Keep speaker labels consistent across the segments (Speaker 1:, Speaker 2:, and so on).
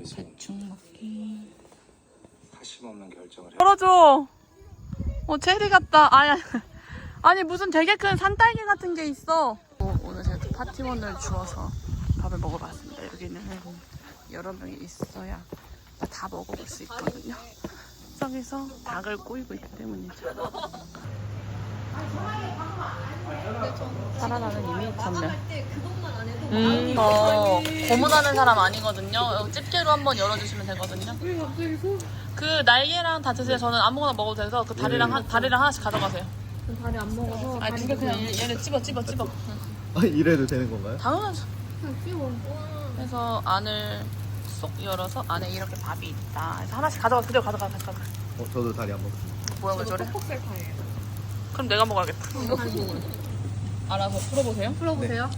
Speaker 1: 위해서
Speaker 2: 대충 먹기.
Speaker 1: 사심없는 결정을 해.
Speaker 2: 열어줘. 체리 같다. 아니 무슨 되게 큰 산딸기 같은 게 있어. 오늘 제가 또 파티원을 주워서 밥을 먹어봤습니다. 여기는 여러 명이 있어야 다 먹어볼 수 있거든요. 저기서 닭을 꼬이고 있기 때문이죠. 살아나는 이미 전면. 고문하는 사람 아니거든요. 집게로 한번 열어주시면 되거든요.
Speaker 3: 왜 갑자기 소?
Speaker 2: 그 날개랑 다 드세요. 저는 아무거나 먹어도 돼서 그 다리랑 하나씩 가져가세요.
Speaker 3: 다리 안 먹어서.
Speaker 2: 아니 두 개 그냥 얘를 찝어.
Speaker 4: 아, 이래도 되는 건가요?
Speaker 2: 당연하죠.
Speaker 3: 그냥 찌워.
Speaker 2: 그래서 안을 쏙 열어서 안에 이렇게 밥이 있다. 그래서 하나씩 가져가. 그대로 가져가.
Speaker 4: 저도 다리 안 먹습니다.
Speaker 2: 뭐야 왜 저래?
Speaker 3: 퍽퍽살 파예요.
Speaker 2: 그럼 내가 먹어야겠다. 알아서 풀어보세요.
Speaker 3: 풀어보세요.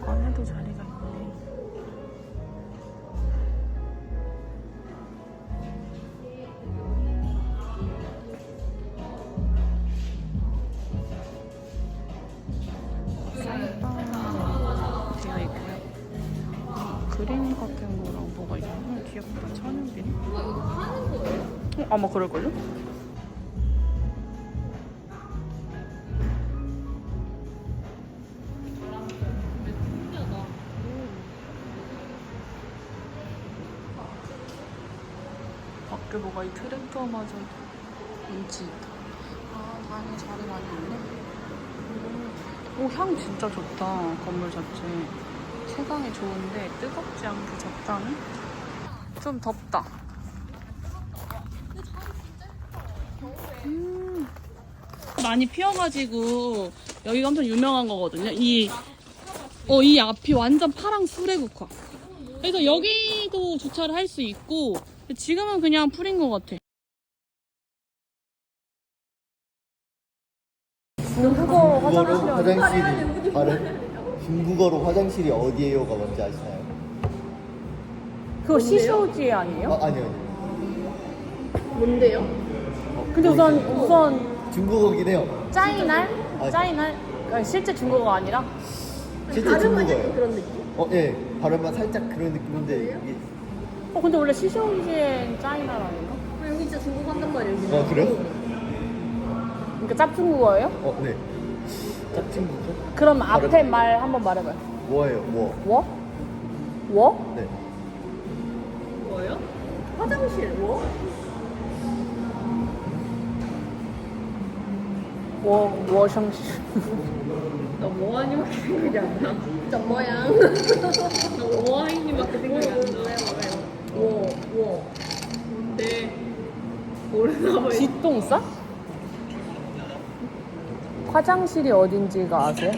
Speaker 2: 안에도 자리가 있네. 쌀빵 되어 있고요. 그림 같은 거랑 뭐가 있나? 귀엽다. 천연빈.
Speaker 3: 이거 파는 거예요?
Speaker 2: 아마 그럴걸요?
Speaker 3: 신기하다.
Speaker 2: 밖에 뭐가 이 트랙터마저 운치 있다. 다행히 자리 많이 있네. 오, 향 진짜 좋다. 건물 자체. 채광이 좋은데 뜨겁지 않게 적당히. 좀 덥다. 많이 피어가지고 여기가 엄청 유명한 거거든요. 이 앞이 완전 파랑 수레국화. 그래서 여기도 주차를 할 수 있고 지금은 그냥 풀인 것 같아.
Speaker 4: 중국어로 화장실이 다른 중국어로 화장실이 어디에요가 뭔지 아시나요?
Speaker 2: 그거 시쇼지 아니에요?
Speaker 4: 아니요.
Speaker 3: 뭔데요?
Speaker 2: 근데 우선
Speaker 4: 중국어긴 해요.
Speaker 2: 짜이날? 실제 중국어가 아니라?
Speaker 4: 실제 중국어예요.
Speaker 3: 그런 느낌?
Speaker 4: 예. 발음만 살짝 그런 느낌인데 이게
Speaker 2: 근데 원래 시쇼지엔 짜이날 아닌가?
Speaker 3: 여기 진짜 중국 한단 말이에요.
Speaker 4: 그래요?
Speaker 2: 그러니까 짭중국어예요?
Speaker 4: 네. 짝친구죠?
Speaker 2: 그럼 앞에 말 한번 말해봐요.
Speaker 4: 뭐예요? 뭐?
Speaker 2: 워?
Speaker 4: 네.
Speaker 3: 뭐예요? 화장실 뭐?
Speaker 2: 워샹시.
Speaker 3: 나 뭐하니밖에 생각이 안 나. 진짜 모양. 나 뭐하니밖에 생각이 안 나. 뭐. 뭔데? 모르나 봐요.
Speaker 2: 뒷동싸? 화장실이 어딘지가 아세요?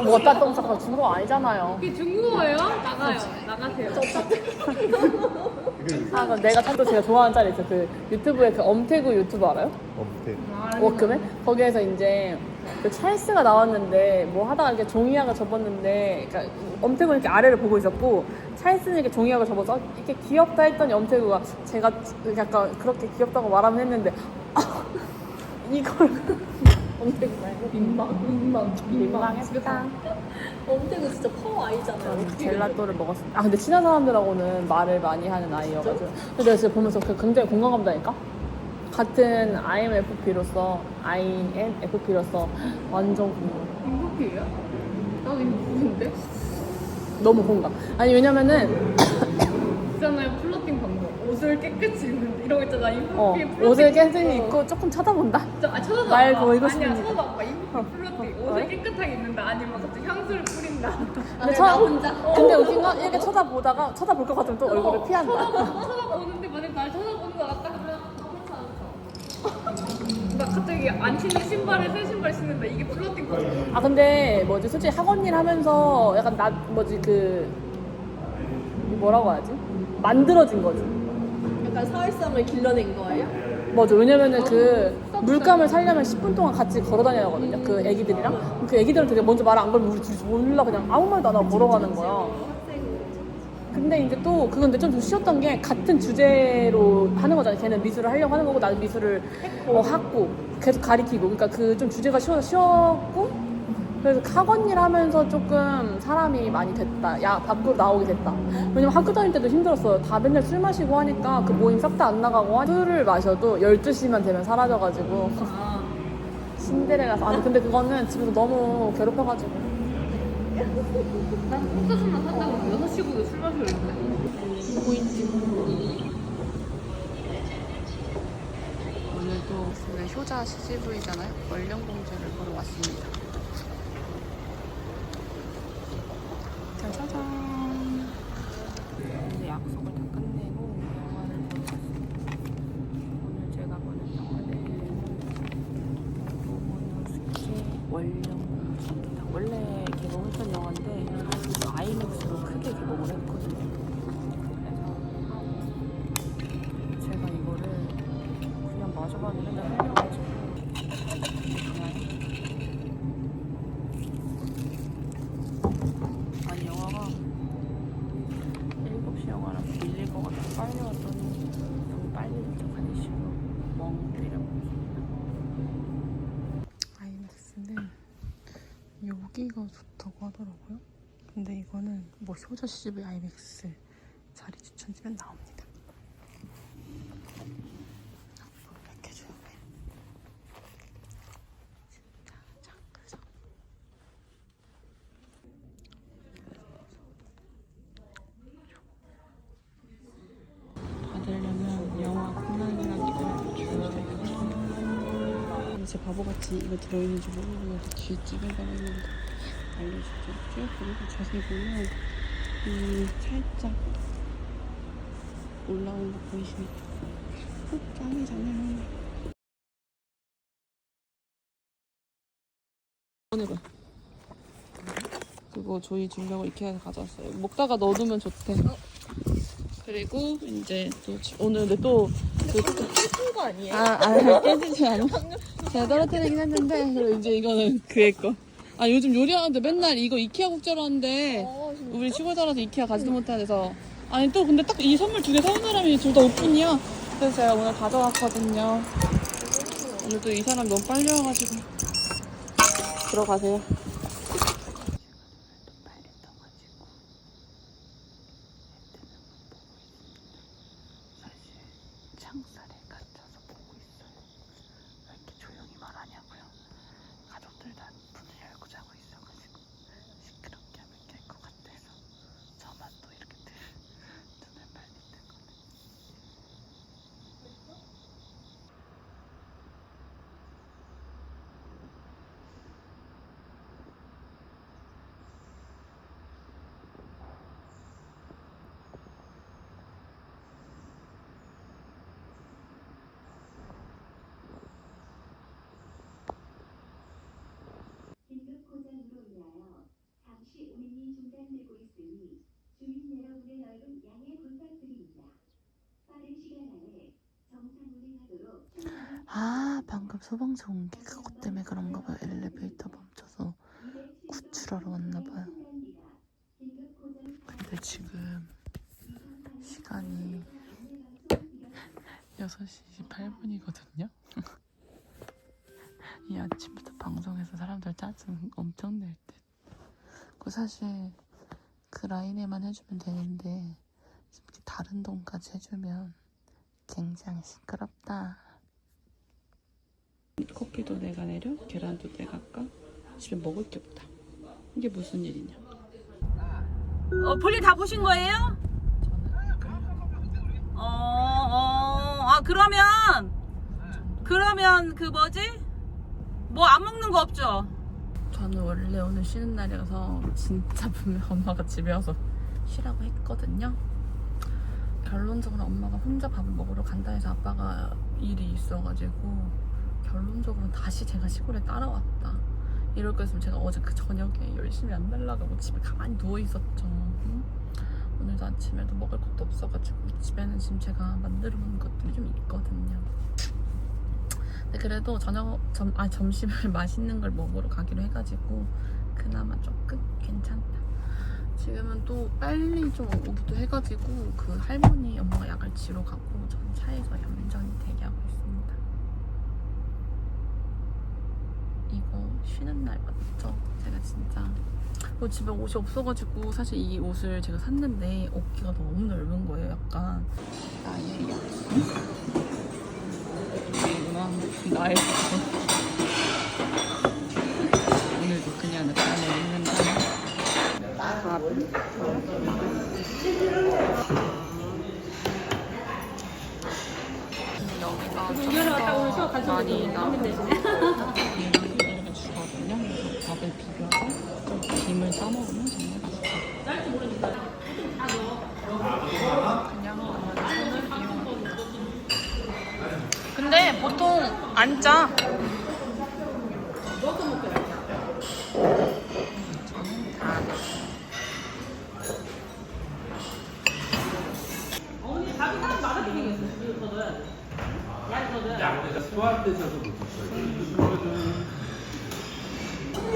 Speaker 2: 워따 똥싸가 중국어 아니잖아요.
Speaker 3: 이게 중국어예요? 나가요. 나가세요.
Speaker 2: 그럼 내가 또 제가 좋아하는 짤이 있어요. 그 유튜브에 그 엄태구 유튜브 알아요?
Speaker 4: 네.
Speaker 2: 워크맨? 거기에서 이제 그 찰스가 나왔는데 뭐 하다가 이렇게 종이학을 접었는데 그러니까 엄태구는 이렇게 아래를 보고 있었고 찰스는 이렇게 종이학을 접어서 이렇게 귀엽다 했더니 엄태구가 제가 약간 그렇게 귀엽다고 말하면 했는데 이걸 엄태구 말고 민망했다.
Speaker 3: 엄태구 진짜 파워 아이잖아요.
Speaker 2: 젤라또를 먹었습니다. 근데 친한 사람들하고는 말을 많이 하는 아이여가지고 근데 내가 진짜 보면서 굉장히 공감 간다니까? 같은 INFP로서 완전 공감.
Speaker 3: 인프피예요? 나도 인프피인데?
Speaker 2: 너무 공감. 아니 왜냐면은
Speaker 3: 있잖아요. 플러팅 방법. 옷을 깨끗이 입는 이런 거 있잖아. 인프피 플러팅.
Speaker 2: 옷을 깨끗이 입고 조금 쳐다본다.
Speaker 3: 쳐다봐.
Speaker 2: 말 보이고
Speaker 3: 아니야,
Speaker 2: 싶으니까.
Speaker 3: 쳐다봐. 인프피 플러팅. 옷을 깨끗하게 입는다. 아니면 갑자기 향수를 뿌린다.
Speaker 2: 근데 웃긴 건 이렇게 쳐다볼 것 같으면 또 얼굴을 피한다.
Speaker 3: 쳐다보는데 만약 날 쳐다보는 거 같다 그러면 나 갑자기 안 신는 신발에 새 신발 신는다. 이게 플러팅 거지.
Speaker 2: 근데 솔직히 학원 일 하면서 약간 뭐라고 하지? 만들어진 거지.
Speaker 3: 약간 사회성을 길러낸 거예요?
Speaker 2: 왜냐면은 그 물감을 살려면 10분 동안 같이 걸어 다녀야 하거든요. 그 애기들이랑. 그 애기들은 되게 먼저 말 안 걸면 우리 둘이 몰라 그냥 아무 말도 안 하고 걸어가는 거야. 근데 이제 또 그건 좀 쉬웠던 게 같은 주제로 하는 거잖아요. 걔는 미술을 하려고 하는 거고 나는 미술을 하고 계속 가리키고 그러니까 그 좀 주제가 쉬웠고 그래서 학원 일 하면서 조금 사람이 많이 됐다. 야, 밖으로 나오게 됐다. 왜냐면 학교 다닐 때도 힘들었어요. 다 맨날 술 마시고 하니까 그 모임 싹 다 안 나가고 술을 마셔도 12시만 되면 사라져가지고 신데렐라서. 아니 근데 그거는 집에서 너무 괴롭혀가지고.
Speaker 3: 난 꽃가수만 산다고 6시고도 술 마시고 있는데.
Speaker 2: 오늘도 오늘 효자 CGV잖아요. 월령공주를 보러 왔습니다. 짜자잔. 이제 약속을 다 끝내고 영화를 보러 왔습니다. 오늘 제가 보는 영화는 모모노스케 월령공주입니다. 원래 개봉했던 영화인데 아이맥스로 크게 개봉을 했거든요. 그래서 제가 이거를 그냥 마셔봤는데 맨날 흘려가지고 아니 영화가 7시 영화랑 밀릴 것 같아 빨리 왔더니 너무 빨리 도착하는 식으로 멍 때려보고 있습니다. 아이맥스는 여기가 좋다고 하더라고요. 근데 이거는 뭐 효자 CGV 아이맥스 자리 추천지면 나옵니다. 이렇게 줘야 돼. 자, 그래서 받으려면 영화 코난이랑 이거 주세요. 제 바보같이 이거 들어있는지 모르고 여기 뒤에 찍어가고 있는데 알려주죠. 그리고 자세히 보면 살짝 올라온 거 보이십니까? 짱이잖아요. 꺼내봐. 그거 저희 주려고 이케아에서 가져왔어요. 먹다가 넣어두면 좋대. 그리고 이제 또 오늘 근데 또 깨진 거 아니에요? 깨지지 않아. 제가 떨어뜨리긴 했는데 그리고 이제 이거는 그의 거. 아 요즘 요리하는데 맨날 이거 이케아 국자로 하는데 우리 시골 살아서 이케아 가지도 못해서 아니 또 근데 딱 이 선물 2개 사온 사람이 둘 다 오픈이야. 그래서 제가 오늘 가져왔거든요. 오늘 또 이 사람 너무 빨리 와가지고 들어가세요. 창살에 갇혀서 보고 있어요. 왜 이렇게 조용히 말하냐고요. 가족들 다 문을 열고 자고 있어가지고 시끄럽게 하면 깰 것 같아서 저만 또 이렇게 눈을 말리는 거네.
Speaker 5: 긴급 고장으로 인하여 잠시 운행이 중단되고 있으니 주민 여러분의 넓은 양해 부탁드립니다. 빠른 시간 안에 정상 운행하도록
Speaker 2: 아 방금 소방차 온 게 그것 때문에 그런가 봐요. 엘리베이터 멈춰서 구출하러 왔나 봐요. 근데 지금 시간이 6시 28분이거든요. 이 아침부터 방송에서 사람들 짜증 엄청 낼 듯. 그 사실 그 라인에만 해주면 되는데 이렇게 다른 동까지 해주면 굉장히 시끄럽다. 커피도 내가 내려, 계란도 내가 까. 집에 먹을 게 없다. 이게 무슨 일이냐?
Speaker 6: 볼일 다 보신 거예요? 그러면 그 뭐지? 뭐 안 먹는 거 없죠?
Speaker 2: 저는 원래 오늘 쉬는 날이라서 진짜 분명 엄마가 집에 와서 쉬라고 했거든요. 결론적으로 엄마가 혼자 밥을 먹으러 간다 해서 아빠가 일이 있어가지고 결론적으로 다시 제가 시골에 따라왔다. 이럴 거였으면 제가 어제 그 저녁에 열심히 안 날라가고 집에 가만히 누워있었죠. 응? 오늘도 아침에도 먹을 것도 없어가지고 집에는 지금 제가 만들어 놓은 것들이 좀 있거든요. 근데 그래도 점심을 맛있는 걸 먹으러 가기로 해가지고 그나마 조금 괜찮다. 지금은 또 빨리 좀 오기도 해가지고 그 할머니 엄마가 약을 지러 가고 저는 차에서 얌전히 대기하고 있습니다. 이거 쉬는 날 맞죠? 제가 진짜 집에 옷이 없어가지고 사실 이 옷을 제가 샀는데 어깨가 너무 넓은 거예요. 약간 나의 나의 오늘도 그냥 안에 입는다. 여기가 많이 나오는데 이렇게 주거든요. 그래서 밥을 비벼서 좀 김을 싸먹으면 정말 맛있어요. 그냥 손을 이용합니다. 근데 보통 안 짜. 저는 다.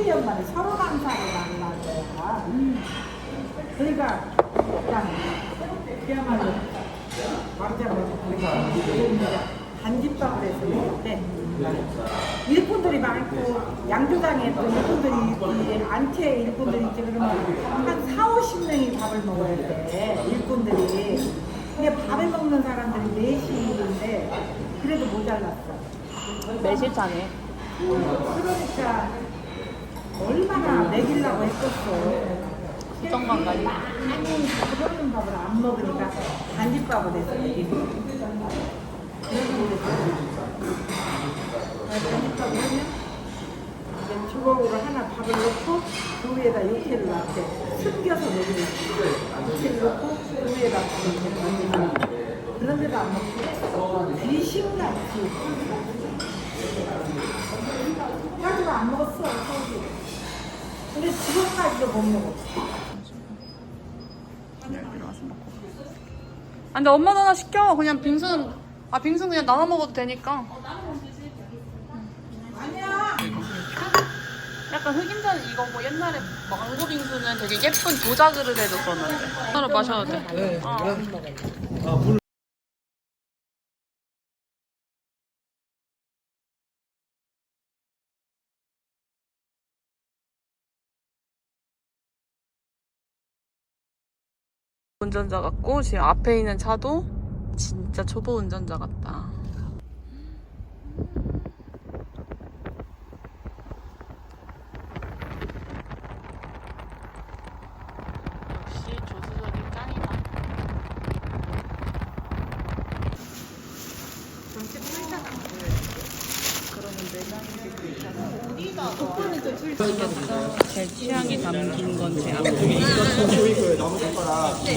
Speaker 7: 년 만에 서로 감사를 만난 거야. 그러니까 그냥 그야말로 말하자면 우리가 단집밥을 해서 먹는데 일꾼들이 많고 양조장에 또 일꾼들이 안채 일꾼들이 있지. 그러면 한 4, 50명이 밥을 먹어야 돼. 일꾼들이. 근데 밥을 먹는 사람들이 4시인데 그래도 모자랐어.
Speaker 2: 매실차네.
Speaker 7: 그러니까 얼마나 먹이려고 했었어.
Speaker 2: 수정관까지.
Speaker 7: 아니 그런 밥을 안 먹으니까 단집밥을 해서 먹이는. 단집밥을 하면 이제 주걱으로 하나 밥을 넣고 그 위에다 육회를 놔대 숨겨서 먹이는. 육회를 넣고 그 위에다 밥을 넣는. 그런데도 안 먹고 귀신같이 가지고 안 먹었어 서울이. 근데 지금까지도 못 먹어.
Speaker 2: 근데 엄마도 하나 시켜. 그냥 빙수는 빙수 그냥 나눠 먹어도 되니까.
Speaker 7: 아니야.
Speaker 2: 약간 흑임자 이거 뭐 옛날에 망고 빙수는 되게 예쁜 도자 그릇에 줬었는데. 하나 마셔도 돼.
Speaker 4: 네,
Speaker 2: 운전자 같고 지금 앞에 있는 차도 진짜 초보 운전자 같다. 역시 조수석이 짱이다. 전체 풀잖아. 그러면 내장이 오빠는 좀 틀리겠어. 제 취향이 담긴 건 제 앞에. 네,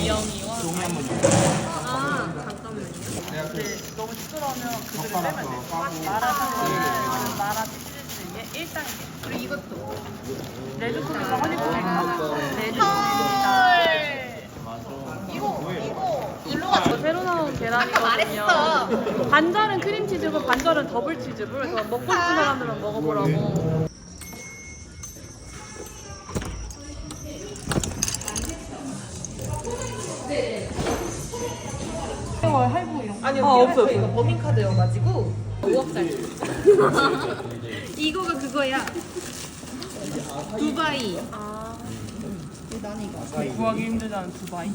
Speaker 2: 영이와 잠깐만요. 네, 너무 시끄러우면 그들을 빼면 돼. 마라 치즈 1단계. 그리고 이것도 레드코리가 허니코리가 레드코리입니다. 이거 일로가 새로 나온 계란이거든요. 반절은 크림치즈고 반절은 더블치즈고. 그래서 먹고 싶은 사람들은 먹어보라고.
Speaker 3: 아니요,
Speaker 2: 없어.
Speaker 3: 이거 법인카드여가지고 5억짜리. 이거가 그거야. 두바이.
Speaker 2: 구하기 힘들다는 두바이.